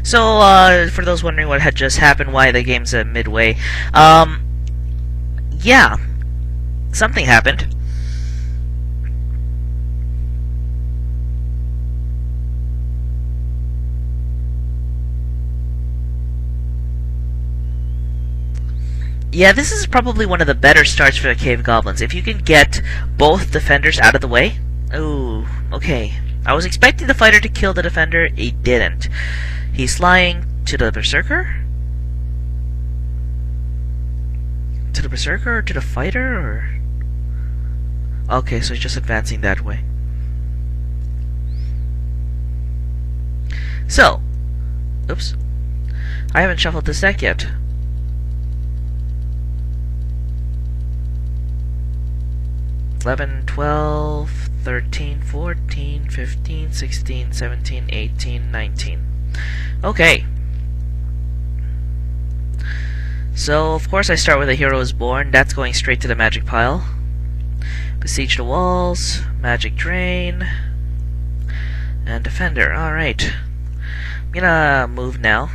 So, for those wondering what had just happened, why the game's midway, yeah, something happened. Yeah, this is probably one of the better starts for the Cave Goblins. If you can get both defenders out of the way. Ooh, okay. I was expecting the fighter to kill the defender. He didn't. He's flying to the berserker? To the berserker or to the fighter? Or... okay, so he's just advancing that way. So, oops. I haven't shuffled this deck yet. $11, $12, $13, $14, $15, $16, $17, $18, $19. Okay. So, of course, I start with A Hero is Born. That's going straight to the magic pile. Besiege the Walls, Magic Drain, and Defender. Alright. I'm gonna move now.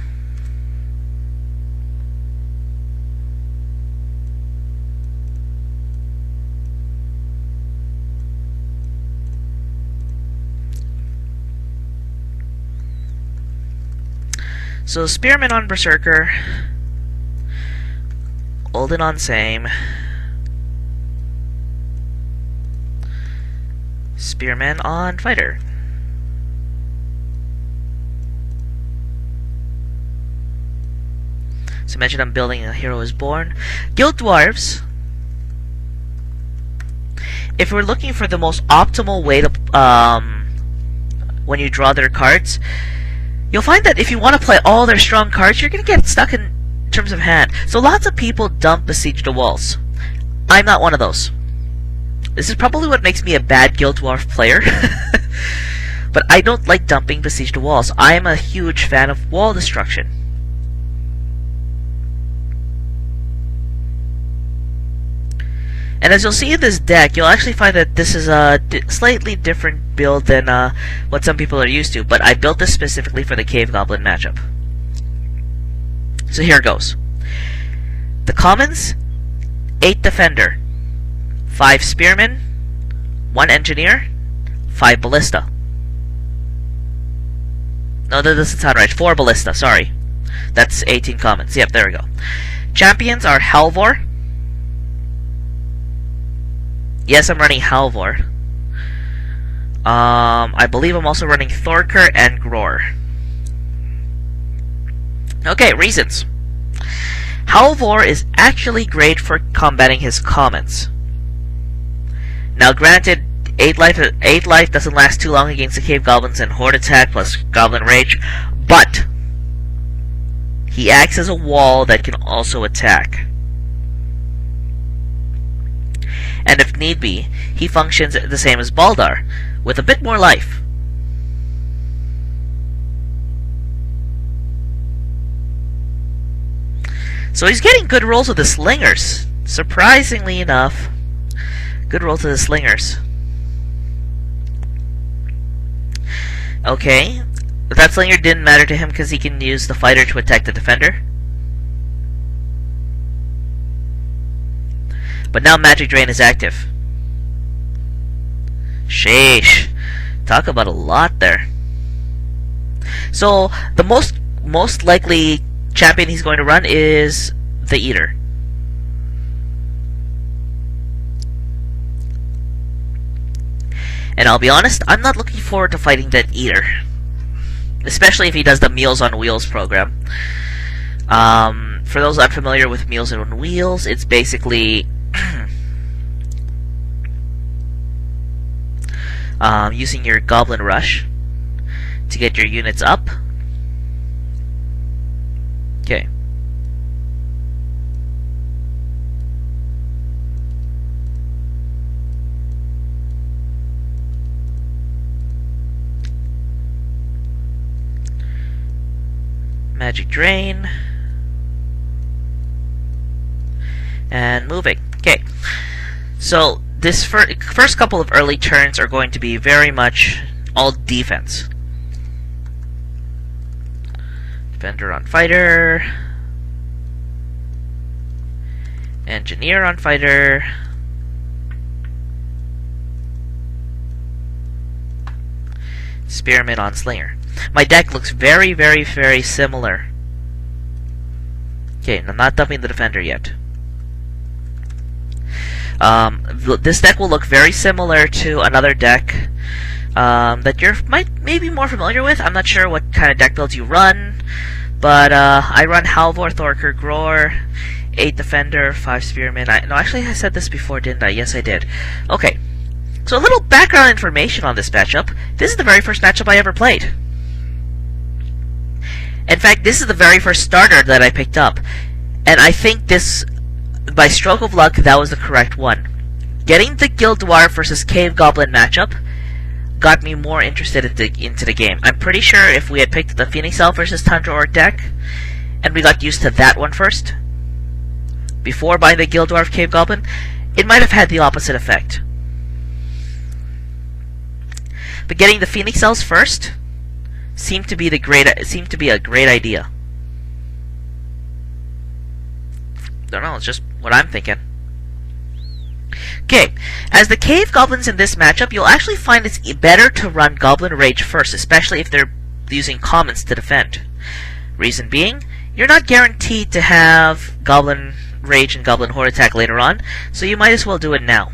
So, Spearman on Berserker, Olden on Same, Spearman on Fighter. So imagine I'm building A Hero is Born. Guild Dwarves. If we're looking for the most optimal way to, when you draw their cards, you'll find that if you want to play all their strong cards, you're going to get stuck in terms of hand. So lots of people dump Besiege the Walls. I'm not one of those. This is probably what makes me a bad Guild Dwarf player. But I don't like dumping Besiege the Walls. I am a huge fan of wall destruction. And as you'll see in this deck, you'll actually find that this is a slightly different build than what some people are used to, but I built this specifically for the Cave Goblin matchup. So here goes. The commons, 8 Defender, 5 Spearman, 1 Engineer, 5 Ballista. No, that doesn't sound right. 4 Ballista, sorry. That's 18 commons. Yep, there we go. Champions are Halvor. Yes, I'm running Halvor. I believe I'm also running Thorker and Gror. Okay, reasons. Halvor is actually great for combating his commons. Now, granted, 8 life doesn't last too long against the Cave Goblins and Horde attack plus Goblin Rage, but he acts as a wall that can also attack. And if need be, he functions the same as Baldar, with a bit more life. So he's getting good rolls with the Slingers. Surprisingly enough, good rolls with the Slingers. Okay, but that Slinger didn't matter to him because he can use the Fighter to attack the Defender. But now Magic Drain is active. Sheesh. Talk about a lot there. So, the most likely champion he's going to run is the Eater. And I'll be honest, I'm not looking forward to fighting that Eater. Especially if he does the Meals on Wheels program. For those unfamiliar with Meals on Wheels, it's basically using your Goblin Rush to get your units up. Okay. Magic Drain. And moving. Okay. So, this first couple of early turns are going to be very much all defense. Defender on Fighter. Engineer on Fighter. Spearman on Slinger. My deck looks very, very, very similar. Okay, I'm not dumping the Defender yet. This deck will look very similar to another deck that you're maybe more familiar with. I'm not sure what kind of deck builds you run, but I run Halvor, Thorker, Gror, 8 Defender, 5 Spearman. No, actually I said this before, didn't I? Yes, I did. Okay, so a little background information on this matchup. This is the very first matchup I ever played. In fact, this is the very first starter that I picked up, and I think this, by stroke of luck, that was the correct one. Getting the Guild Dwarf versus Cave Goblin matchup got me more interested into the game. I'm pretty sure if we had picked the Phoenix Elf versus Tundra Orc deck, and we got used to that one first, before buying the Guild Dwarf Cave Goblin, it might have had the opposite effect. But getting the Phoenix Elves first seemed to be a great idea. Don't know, it's just what I'm thinking. Okay, as the Cave Goblins in this matchup, you'll actually find it's better to run Goblin Rage first, especially if they're using commons to defend. Reason being, you're not guaranteed to have Goblin Rage and Goblin Horde attack later on, so you might as well do it now.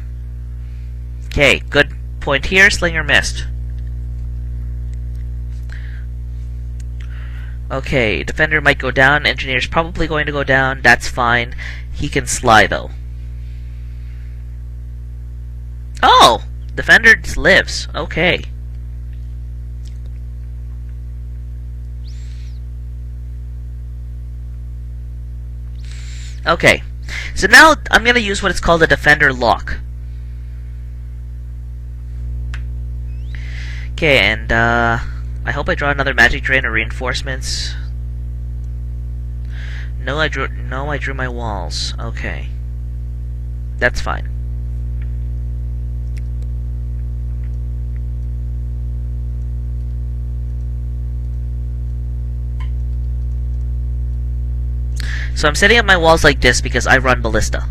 Okay, good point here. Slinger missed. Okay, Defender might go down. Engineer's probably going to go down. That's fine. He can Sly, though. Oh! Defender lives. Okay. Okay. So now I'm going to use what is called a Defender lock. Okay, and I hope I draw another Magic Drain or Reinforcements. No, I drew my walls. Okay. That's fine. So I'm setting up my walls like this because I run Ballista.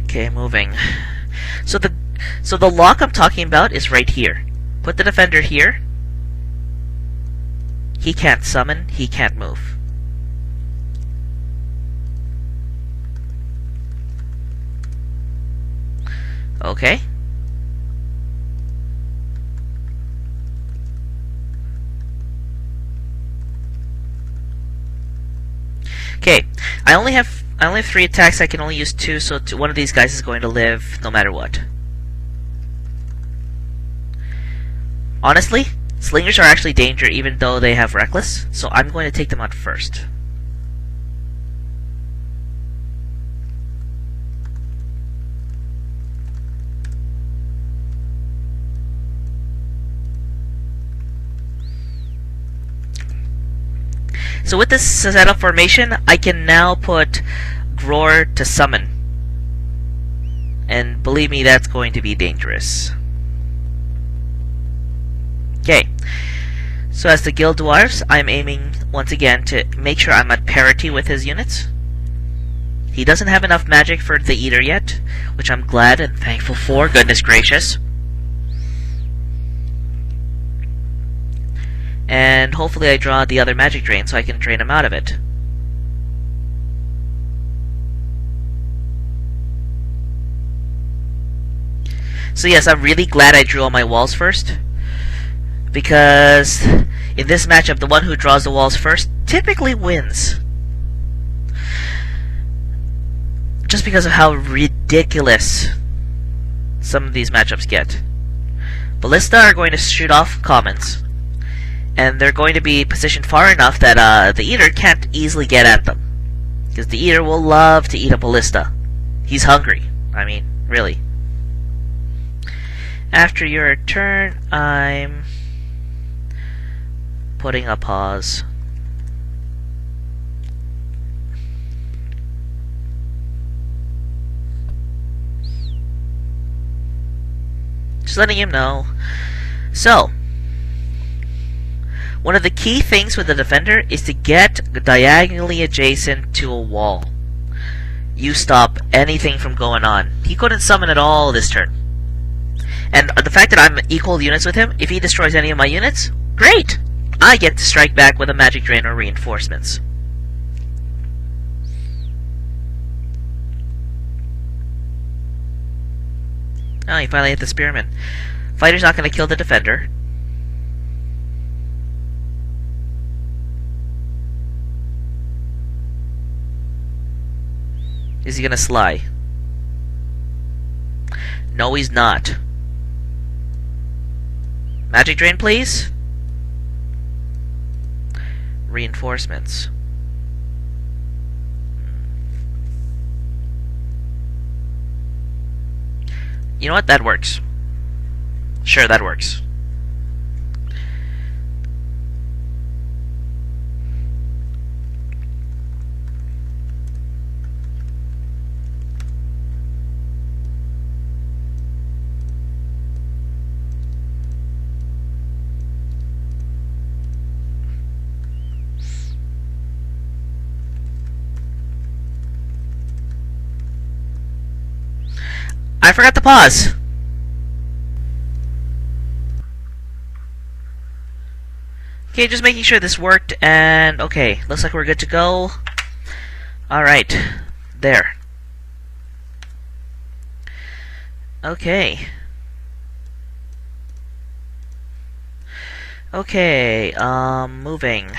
Okay, moving. So the lock I'm talking about is right here. Put the Defender here. He can't summon, he can't move. Okay. Okay, I only have 3 attacks. I can only use 2, so one of these guys is going to live no matter what. Honestly, Slingers are actually danger even though they have Reckless, so I'm going to take them out first. So with this setup formation, I can now put Gror to summon. And believe me, that's going to be dangerous. Okay, so as the Guild Dwarves, I'm aiming once again to make sure I'm at parity with his units. He doesn't have enough magic for the Eater yet, which I'm glad and thankful for, goodness gracious. And hopefully I draw the other Magic Drain so I can drain him out of it. So yes, I'm really glad I drew all my walls first, because in this matchup, the one who draws the walls first typically wins. Just because of how ridiculous some of these matchups get. Ballista are going to shoot off commons, and they're going to be positioned far enough that the Eater can't easily get at them. Because the Eater will love to eat a Ballista. He's hungry. I mean, really. After your turn, I'm putting a pause. Just letting him know. So, One of the key things with the defender is to get diagonally adjacent to a wall. You stop anything from going on. He couldn't summon at all this turn. And the fact that I'm equal units with him, if he destroys any of my units, great! I get to strike back with a magic drain or reinforcements. Oh, he finally hit the spearman. Fighter's not going to kill the defender. Is he going to sly? No, he's not. Magic drain, please. Reinforcements. You know what? That works. Sure, that works. I forgot to pause. Okay, just making sure this worked, and okay, looks like we're good to go. Alright, there. Okay. Okay, moving.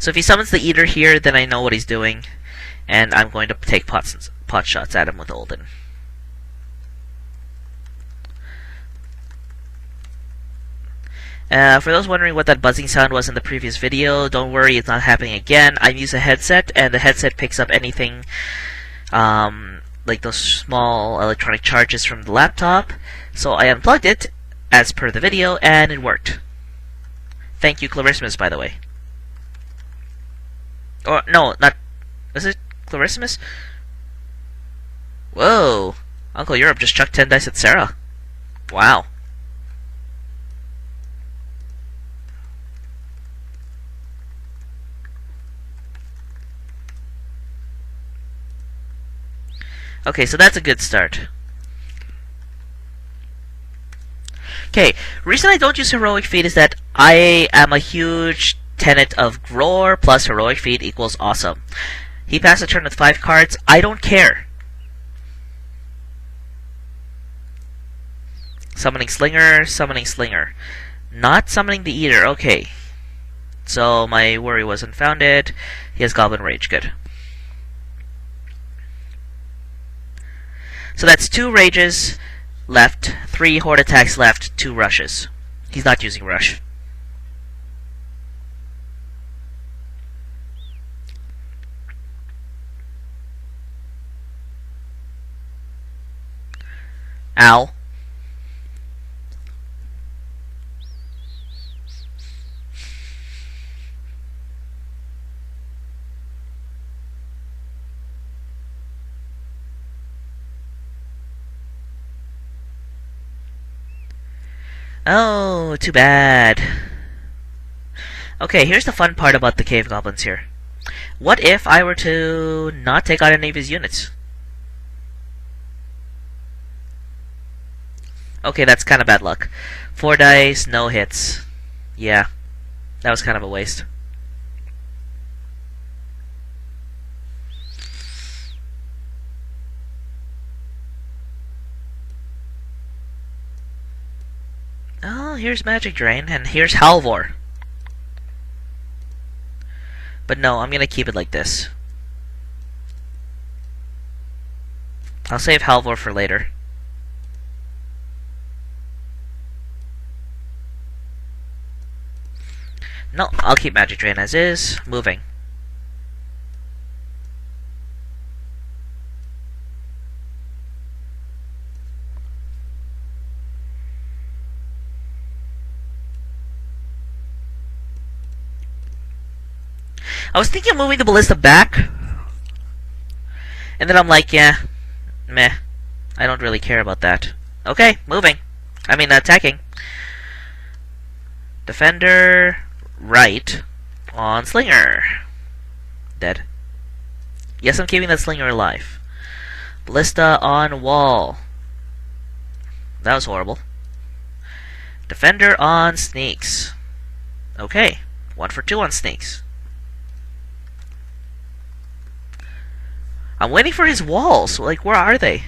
So if he summons the Eater here, then I know what he's doing, and I'm going to take pot shots at him with Olden. For those wondering what that buzzing sound was in the previous video, don't worry, it's not happening again. I use a headset, and the headset picks up anything like those small electronic charges from the laptop. So I unplugged it, as per the video, and it worked. Thank you, Clarissimus, by the way. Or, no, not... Was it Clarissimus? Whoa! Uncle Europe just chucked 10 dice at Sarah. Wow. Okay, so that's a good start. Okay, reason I don't use Heroic Feat is that I am a huge tenet of Roar plus Heroic Feat equals awesome. He passed a turn with 5 cards. I don't care. Summoning Slinger, summoning Slinger. Not summoning the Eater, okay. So my worry was unfounded. He has Goblin Rage, good. So that's 2 Rages left, 3 Horde attacks left, 2 Rushes. He's not using Rush. Ow. Oh, too bad. Okay, here's the fun part about the Cave Goblins here. What if I were to not take out any of his units? Okay, that's kind of bad luck. 4 dice, no hits. Yeah, that was kind of a waste. Oh, here's Magic Drain, and here's Halvor. But no, I'm gonna keep it like this. I'll save Halvor for later. No, I'll keep Magic Drain as is. Moving. I was thinking of moving the Ballista back. And then I'm like, yeah, Meh. I don't really care about that. Okay, moving. I mean, attacking. Defender, right, on Slinger. Dead. Yes, I'm keeping that Slinger alive. Ballista on wall. That was horrible. Defender on Sneaks. Okay, 1 for 2 on Sneaks. I'm waiting for his walls. Like, where are they?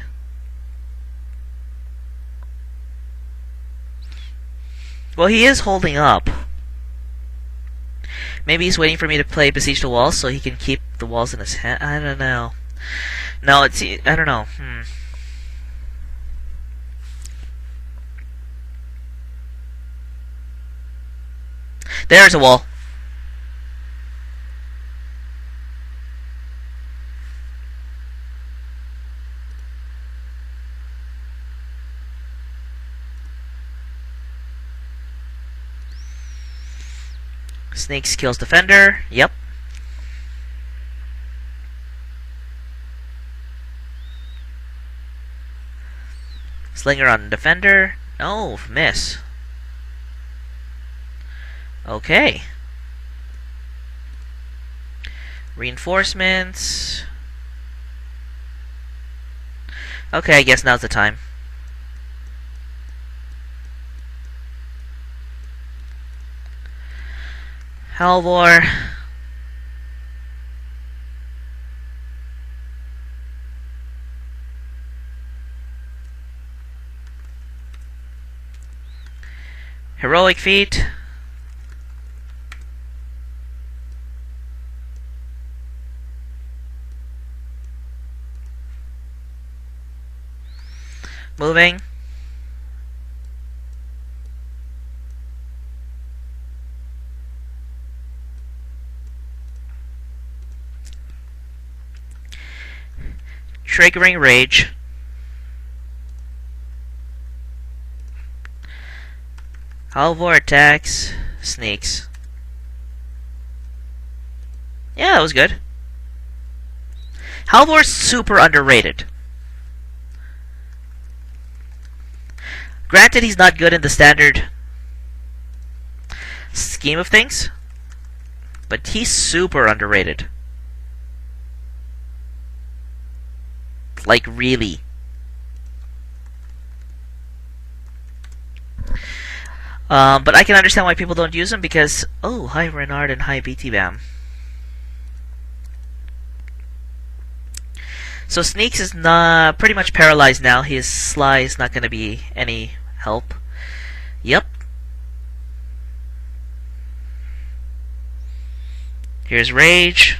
Well, he is holding up. Maybe he's waiting for me to play Besiege the Walls so he can keep the walls in his hand. I don't know. No, it's... I don't know. There's a wall. Snakes kills defender. Yep. Slinger on defender. Oh, miss. Okay. Reinforcements. Okay, I guess now's the time. Halvor. Heroic feat. Moving. Triggering Rage. Halvor attacks. Sneaks. Yeah, that was good. Halvor's super underrated. Granted, he's not good in the standard scheme of things, but he's super underrated. Like, really. But I can understand why people don't use him because... Oh, hi Renard and hi BT Bam. So Sneaks is not pretty much paralyzed now. His Sly is not going to be any help. Yep. Here's Rage.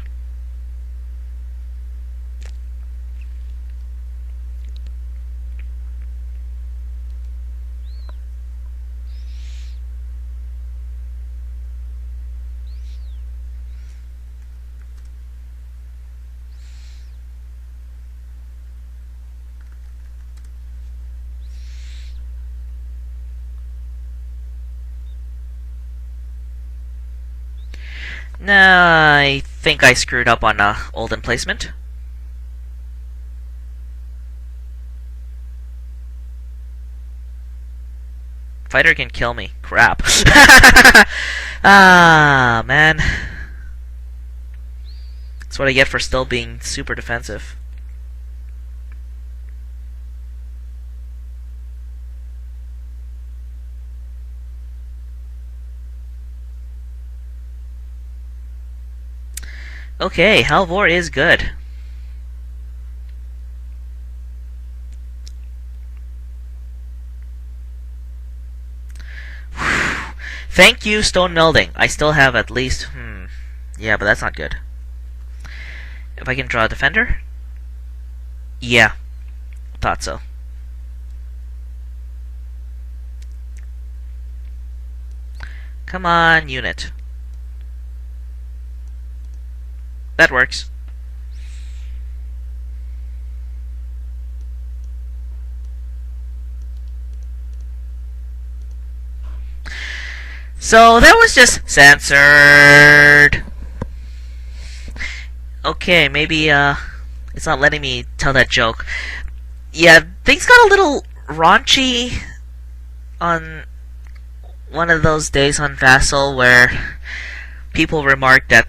Nah, I think I screwed up on old emplacement. Fighter can kill me. Crap. Ah, man. That's what I get for still being super defensive. Okay, Halvor is good. Thank you, Stone Melding. I still have at least... Yeah, but that's not good. If I can draw a defender? Yeah. Thought so. Come on, unit. That works. So that was just censored. Okay, maybe it's not letting me tell that joke. Yeah, things got a little raunchy on one of those days on Vassal where people remarked at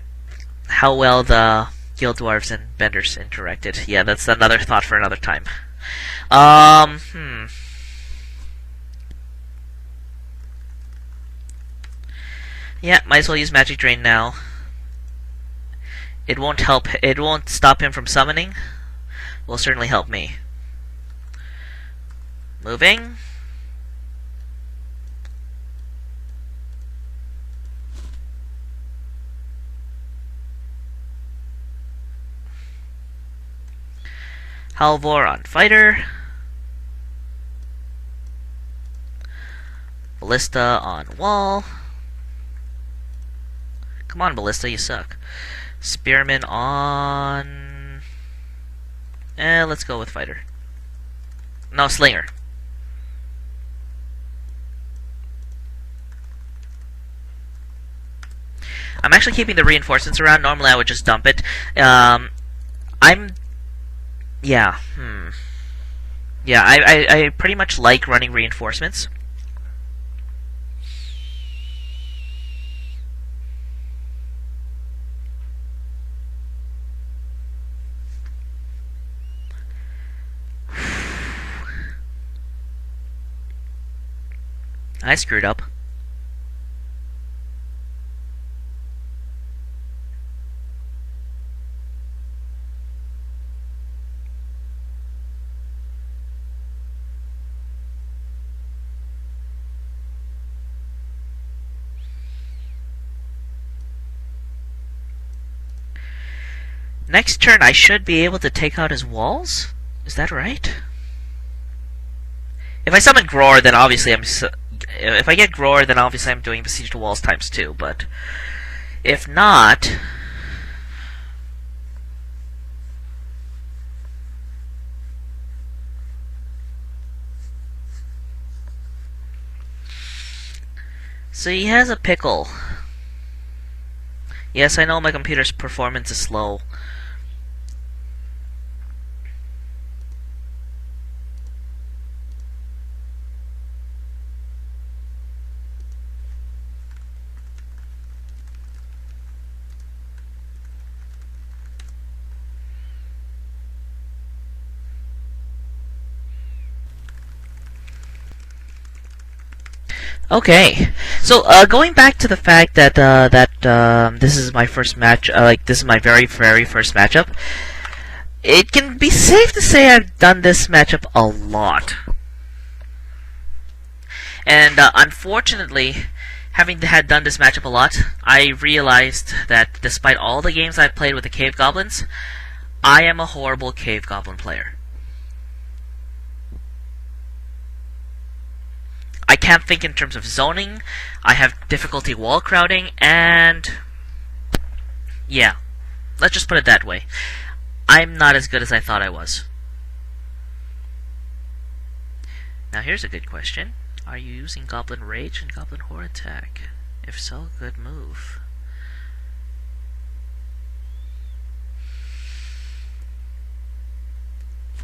how well the Guild Dwarves and Benders interacted. Yeah, that's another thought for another time. Hmm. Yeah, might as well use Magic Drain now. It won't help. It won't stop him from summoning. Will certainly help me. Moving. Halvor on Fighter. Ballista on Wall. Come on, Ballista, you suck. Spearman on... let's go with Fighter. No, Slinger. I'm actually keeping the reinforcements around. Normally I would just dump it. Yeah, Yeah, I pretty much like running reinforcements. I screwed up. Next turn I should be able to take out his walls? Is that right? If I summon Gror, then obviously if I get Gror, then obviously I'm doing Besiege the Walls ×2, but if not... So he has a pickle. Yes, I know my computer's performance is slow. Okay, so going back to the fact that this is my first match, this is my very first matchup. It can be safe to say I've done this matchup a lot, and unfortunately, having done this matchup a lot, I realized that despite all the games I've played with the Cave Goblins, I am a horrible Cave Goblin player. I can't think in terms of zoning, I have difficulty wall crowding, and... yeah, let's just put it that way. I'm not as good as I thought I was. Now here's a good question. Are you using Goblin Rage and Goblin Horror Attack? If so, good move.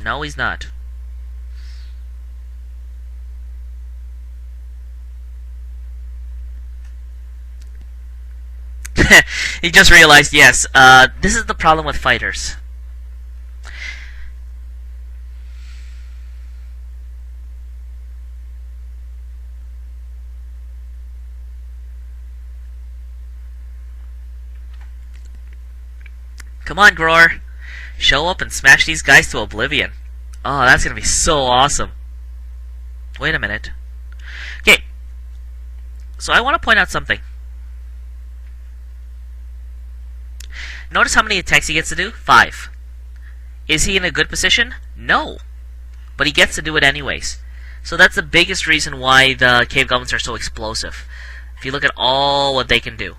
No, he's not. He just realized, yes, this is the problem with fighters. Come on, Gror. Show up and smash these guys to oblivion. Oh, that's gonna be so awesome. Wait a minute. Okay. So I want to point out something. Notice how many attacks he gets to do? 5. Is he in a good position? No. But he gets to do it anyways. So that's the biggest reason why the Cave Goblins are so explosive. If you look at all what they can do.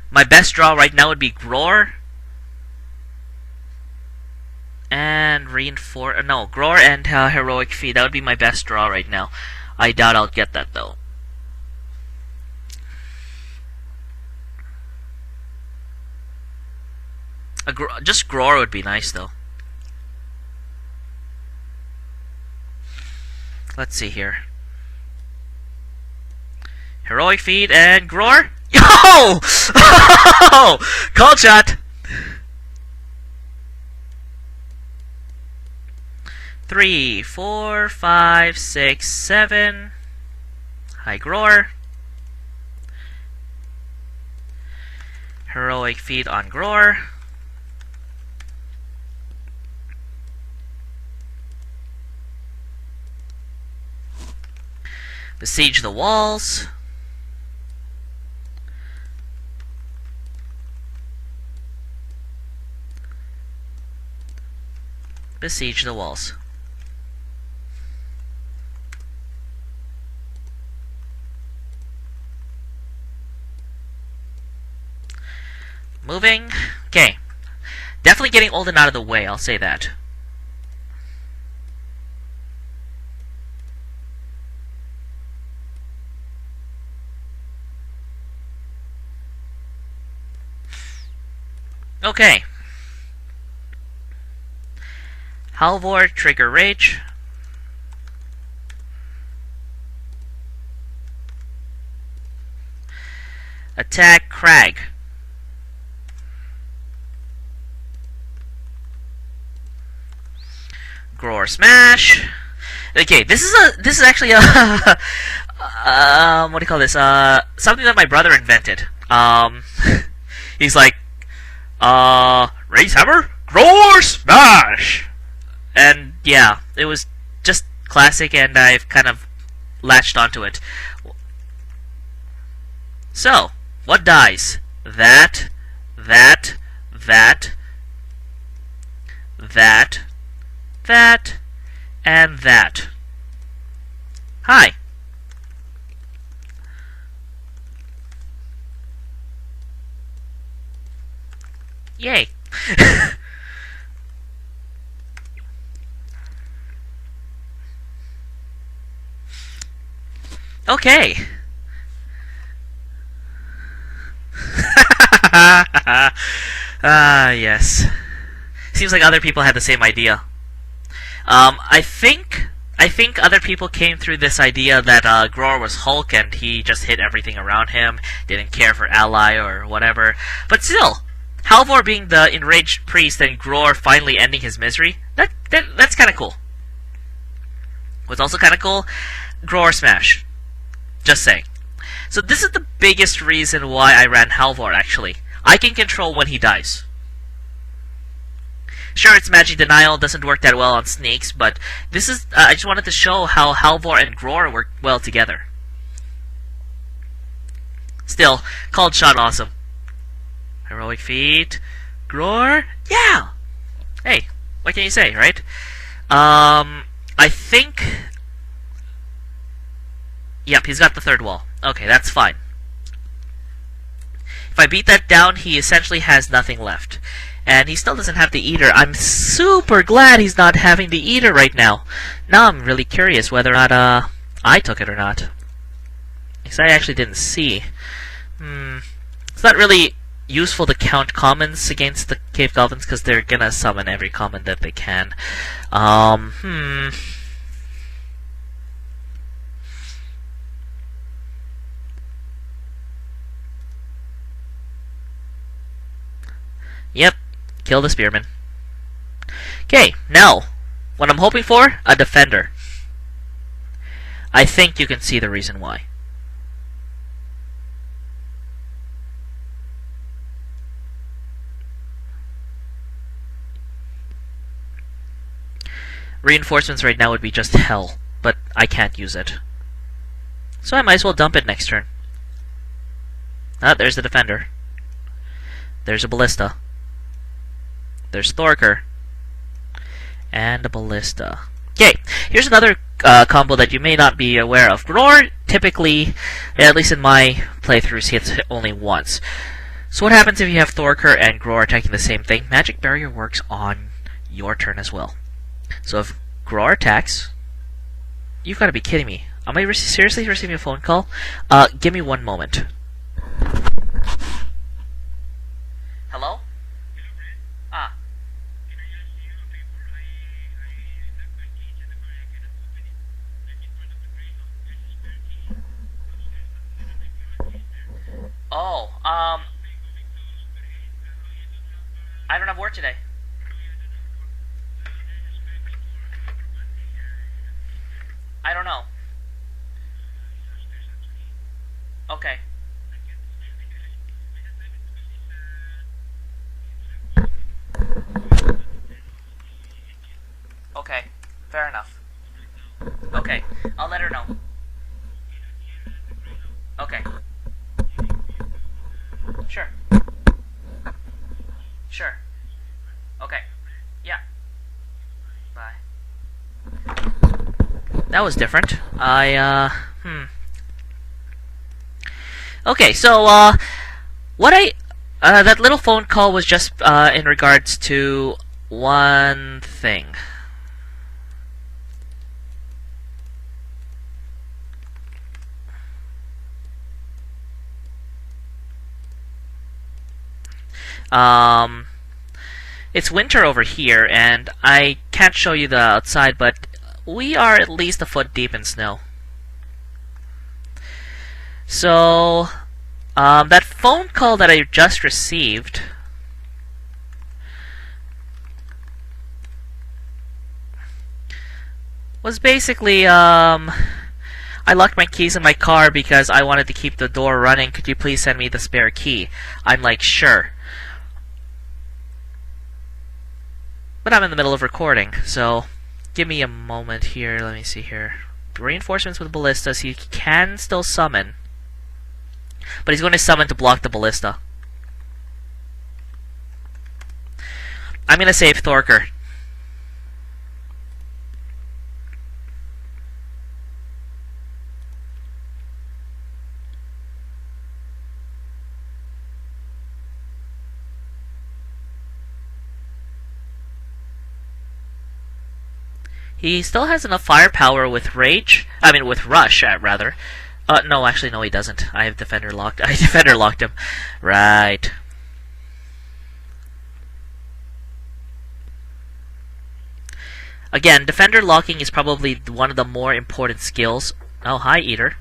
My best draw right now would be Gror. And Gror and Heroic Fee. That would be my best draw right now. I doubt I'll get that though. Just Gror would be nice, though. Let's see here. Heroic feat and Gror. Yo! Call shot. 3, 4, 5, 6, 7. Hi, Gror. Heroic feat on Gror. Besiege the walls. Besiege the walls. Moving. Okay. Definitely getting Olden out of the way, I'll say that. Okay. Halvor, trigger rage. Attack Crag. Gror smash. Okay, this is actually a what do you call this? Something that my brother invented. He's like, raise hammer, Gror smash. And yeah, it was just classic, and I've kind of latched onto it. So, what dies? That, and that. Hi. Yay. Okay. Yes. Seems like other people had the same idea. I think other people came through this idea that Gror was Hulk and he just hit everything around him, didn't care for ally or whatever. But still, Halvor being the enraged priest and Gror finally ending his misery, that's kind of cool. What's also kind of cool, Gror smash. Just saying. So this is the biggest reason why I ran Halvor, actually. I can control when he dies. Sure, it's magic denial, doesn't work that well on snakes, but this is, I just wanted to show how Halvor and Gror work well together. Still, called shot awesome. Heroic feat. Gror? Yeah! Hey, what can you say, right? I think... Yep, he's got the third wall. Okay, that's fine. If I beat that down, he essentially has nothing left. And he still doesn't have the Eater. I'm super glad he's not having the Eater right now. Now I'm really curious whether or not I took it or not. Because I actually didn't see. It's not really useful to count commons against the Cave Goblins because they're gonna summon every common that they can. Yep, kill the spearman. Okay, now, what I'm hoping for, a defender. I think you can see the reason why. Reinforcements right now would be just hell, but I can't use it. So I might as well dump it next turn. Ah, there's the defender. There's a ballista. There's Thorker. And a ballista. Okay, here's another combo that you may not be aware of. Gror typically, at least in my playthroughs, hits only once. So what happens if you have Thorker and Gror attacking the same thing? Magic Barrier works on your turn as well. So if Gror attacks, you've got to be kidding me. Am I seriously receiving a phone call? Give me one moment. Hello? Oh, I don't have work today. I don't know. Okay. Okay, fair enough. Okay, I'll let her know. Okay. Sure. Sure. Okay. Yeah. Bye. That was different. Okay, so, that little phone call was just, in regards to one thing. It's winter over here, and I can't show you the outside, but we are at least a foot deep in snow. So, that phone call that I just received was basically, I locked my keys in my car because I wanted to keep the door running. Could you please send me the spare key? I'm like, sure. But I'm in the middle of recording, so give me a moment here. Let me see here. Reinforcements with ballistas. He can still summon, but he's going to summon to block the ballista. I'm going to save Thorker. He still has enough firepower with Rage. I mean, with Rush, rather. No, actually, no, he doesn't. I have Defender locked. I Defender locked him. Right. Again, Defender locking is probably one of the more important skills. Oh, hi, Eater.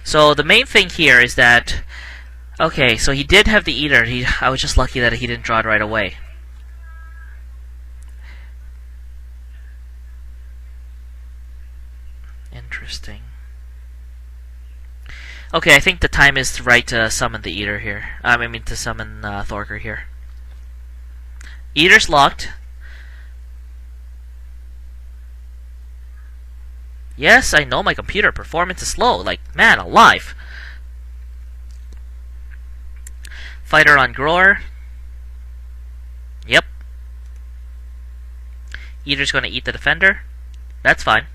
So, the main thing here is that... Okay, so he did have the Eater. I was just lucky that he didn't draw it right away. Interesting. Okay, I think the time is right to summon the Eater here. I mean, to summon Thorker here. Eater's locked. Yes, I know my computer performance is slow. Like, man alive. Fighter on Grower. Yep. Eater's gonna eat the Defender. That's fine.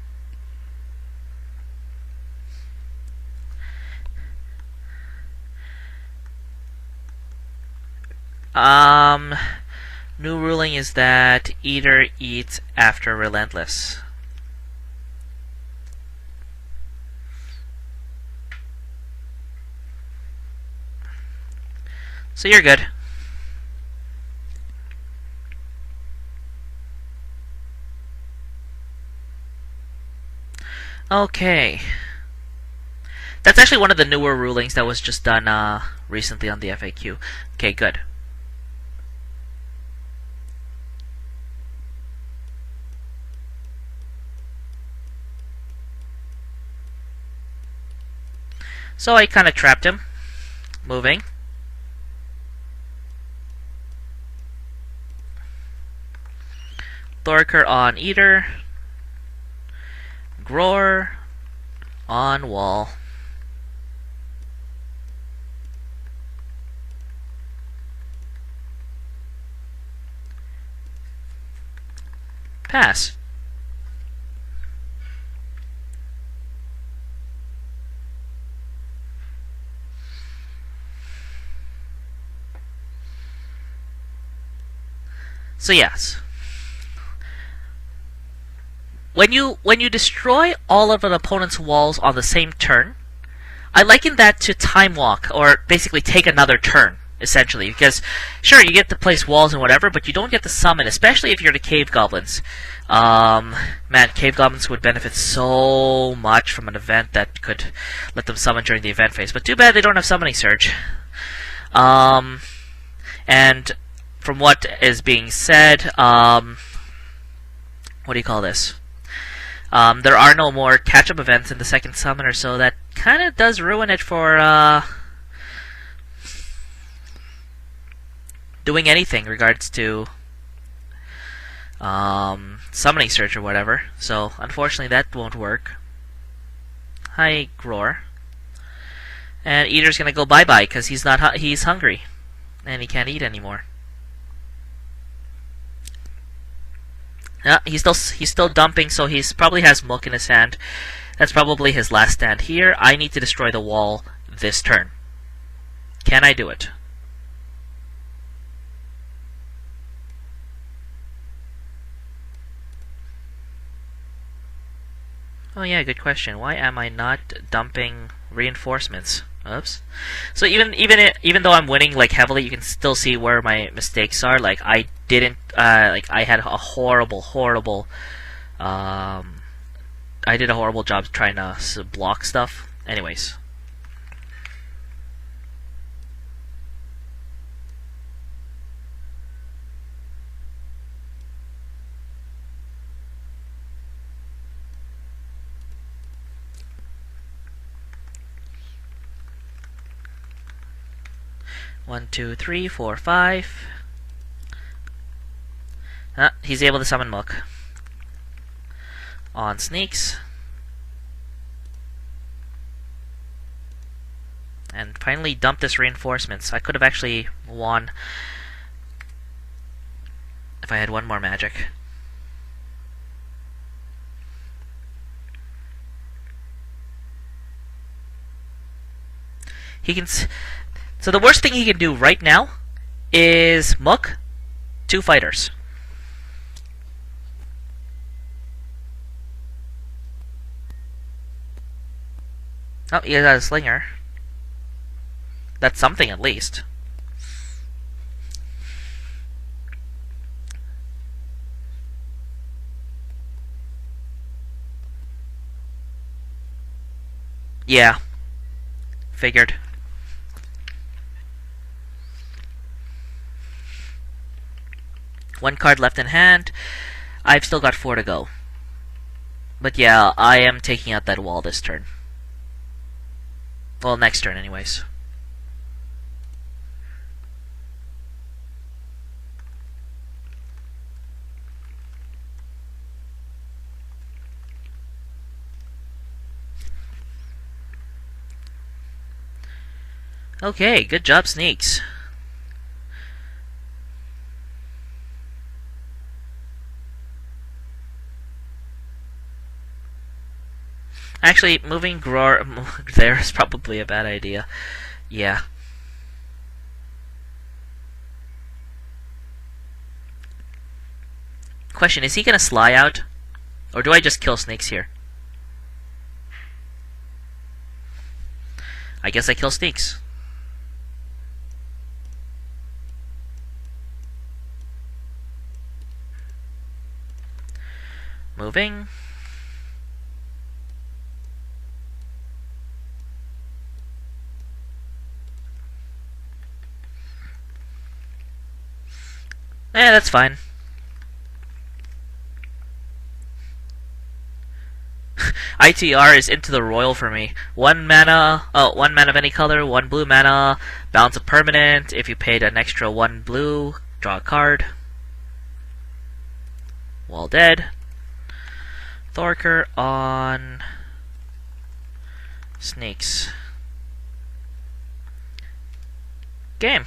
New ruling is that Eater eats after Relentless. So you're good. Okay. That's actually one of the newer rulings that was just done recently on the FAQ. Okay, good. So I kind of trapped him. Moving. Thorker on Eater. Grower on Wall. Pass. So yes, when you destroy all of an opponent's walls on the same turn, I liken that to time walk, or basically take another turn. essentially, because sure you get to place walls and whatever, but you don't get to summon, especially if you're the Cave Goblins. Man, Cave Goblins would benefit so much from an event that could let them summon during the event phase, but too bad they don't have Summoning Surge. And from what is being said, what do you call this? There are no more catch-up events in the second summoner, so that kind of does ruin it for doing anything in regards to Summoning Surge or whatever. So unfortunately that won't work. Hi, Gror. And Eater's gonna go bye-bye because he's hungry and he can't eat anymore. He's still dumping, so he's probably has Mook in his hand. That's probably his last stand here. I need to destroy the wall this turn. Can I do it? Oh yeah, good question. Why am I not dumping reinforcements? Oops. So even though I'm winning like heavily, you can still see where my mistakes are. Like I didn't I had a horrible I did a horrible job trying to block stuff. Anyways. One, two, three, four, five. He's able to summon Mook. On sneaks. And finally dump this reinforcements. I could have actually won if I had one more magic. He can... So the worst thing he can do right now is Mook, 2 fighters. Oh, he got a slinger. That's something at least. Yeah. Figured. One card left in hand. I've still got 4 to go. But yeah, I am taking out that wall this turn. Well, next turn anyways. Okay, good job, Sneaks. Actually, moving Gror there is probably a bad idea. Yeah. Question, is he gonna sly out? Or do I just kill Sneaks here? I guess I kill Sneaks. Moving. That's fine. ITR is into the royal for me. 1 mana of any color, 1 blue mana, bounce a permanent. If you paid an extra 1 blue, draw a card. Wall dead. Thorker on Snakes. Game.